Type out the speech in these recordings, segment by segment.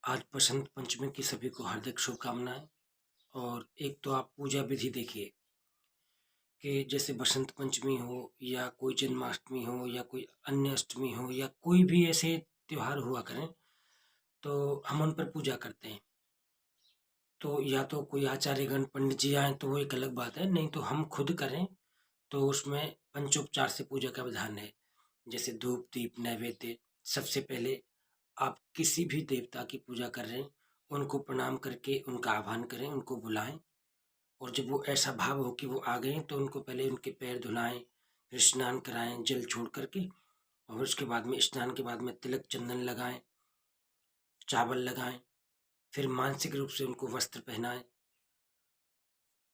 आज बसंत पंचमी की सभी को हार्दिक शुभकामनाएँ। और एक तो आप पूजा विधि देखिए कि जैसे बसंत पंचमी हो या कोई जन्माष्टमी हो या कोई अन्य अष्टमी हो या कोई भी ऐसे त्योहार हुआ करें, तो हम उन पर पूजा करते हैं। तो या तो कोई आचार्यगण पंडित जी आएँ तो वो एक अलग बात है, नहीं तो हम खुद करें तो उसमें पंचोपचार से पूजा का विधान है। जैसे धूप, दीप, नैवेद्य। सबसे पहले आप किसी भी देवता की पूजा कर रहे हैं, उनको प्रणाम करके उनका आह्वान करें, उनको बुलाएँ। और जब वो ऐसा भाव हो कि वो आ गए हैं, तो उनको पहले उनके पैर धुलाएँ, फिर स्नान कराएँ जल छोड़ कर के, और उसके बाद में स्नान के बाद में तिलक चंदन लगाएँ, चावल लगाएँ, फिर मानसिक रूप से उनको वस्त्र पहनाएँ।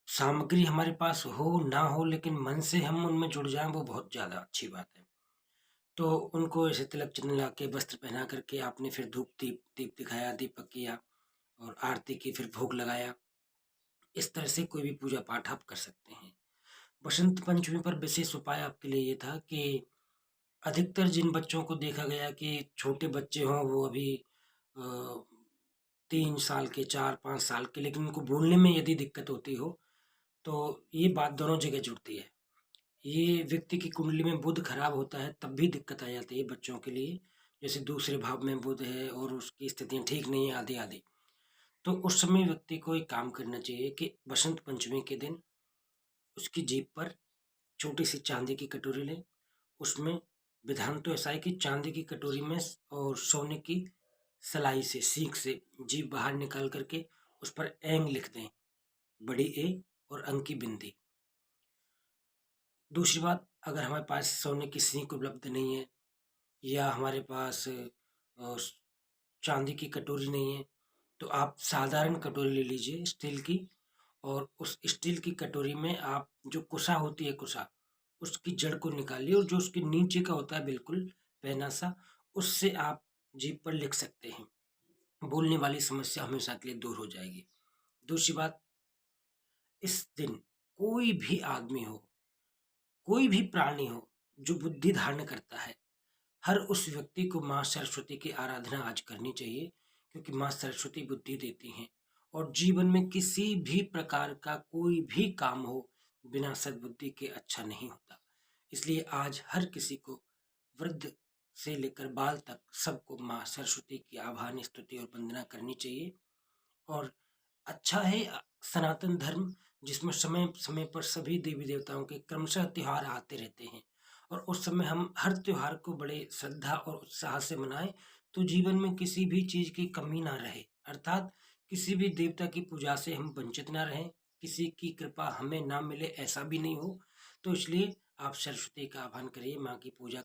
सामग्री हमारे पास हो, ना हो, लेकिन मन से हम उनमें जुड़ जाएँ, वो बहुत ज़्यादा अच्छी बात है। तो उनको ऐसे तिलक चंदन लगा के वस्त्र पहना करके आपने फिर धूप दीप दीप दिखाया, दीपक किया और आरती की, फिर भोग लगाया। इस तरह से कोई भी पूजा पाठ आप कर सकते हैं। बसंत पंचमी पर विशेष उपाय आपके लिए ये था कि अधिकतर जिन बच्चों को देखा गया कि छोटे बच्चे हों, वो अभी अ, 3 साल के, 4-5 साल के, लेकिन उनको बोलने में यदि दिक्कत होती हो, तो ये बात दोनों जगह जुड़ती है। ये व्यक्ति की कुंडली में बुध खराब होता है, तब भी दिक्कत आ जाती है बच्चों के लिए। जैसे दूसरे भाव में बुध है और उसकी स्थितियाँ ठीक नहीं है, आदि-आदि। तो उस समय व्यक्ति को एक काम करना चाहिए कि बसंत पंचमी के दिन उसकी जीभ पर छोटी-सी चांदी की कटोरी लें। उसमें विधान तो ऐसा है कि चांदी की कटोरी में और सोने की सलाई से, सीख से जीभ बाहर निकाल कर के उस पर ऐंग लिख दें, बड़ी ए और अंक की बिंदी। दूसरी बात, अगर हमारे पास सोने की सीख उपलब्ध नहीं है या हमारे पास चांदी की कटोरी नहीं है, तो आप साधारण कटोरी ले लीजिए स्टील की, और उस स्टील की कटोरी में आप जो कुसा होती है, कुसा, उसकी जड़ को निकालिए और जो उसके नीचे का होता है बिल्कुल पैना सा, उससे आप जीभ पर लिख सकते हैं। बोलने वाली समस्या हमेशा के लिए दूर हो जाएगी। दूसरी बात, इस दिन कोई भी आदमी हो, कोई भी प्राणी हो, जो बुद्धि धारण करता है, हर उस व्यक्ति को माँ सरस्वती की आराधना आज करनी चाहिए, क्योंकि माँ सरस्वती बुद्धि देती हैं और जीवन में किसी भी प्रकार का कोई भी काम हो, बिना सद्बुद्धि के अच्छा नहीं होता। इसलिए आज हर किसी को, वृद्ध से लेकर बाल तक, सबको माँ सरस्वती की आभान स्तुति और वंदना करनी चाहिए। और अच्छा है सनातन धर्म, जिसमें समय-समय पर सभी देवी-देवताओं के क्रमशः त्योहार आते रहते हैं और उस समय हम हर त्योहार को बड़े श्रद्धा और उत्साह से मनाएँ, तो जीवन में किसी भी चीज़ की कमी ना रहे। अर्थात किसी भी देवता की पूजा से हम वंचित ना रहें, किसी की कृपा हमें ना मिले ऐसा भी नहीं हो। तो इसलिए आप सरस्वती का आह्वान करिए, माँ की पूजा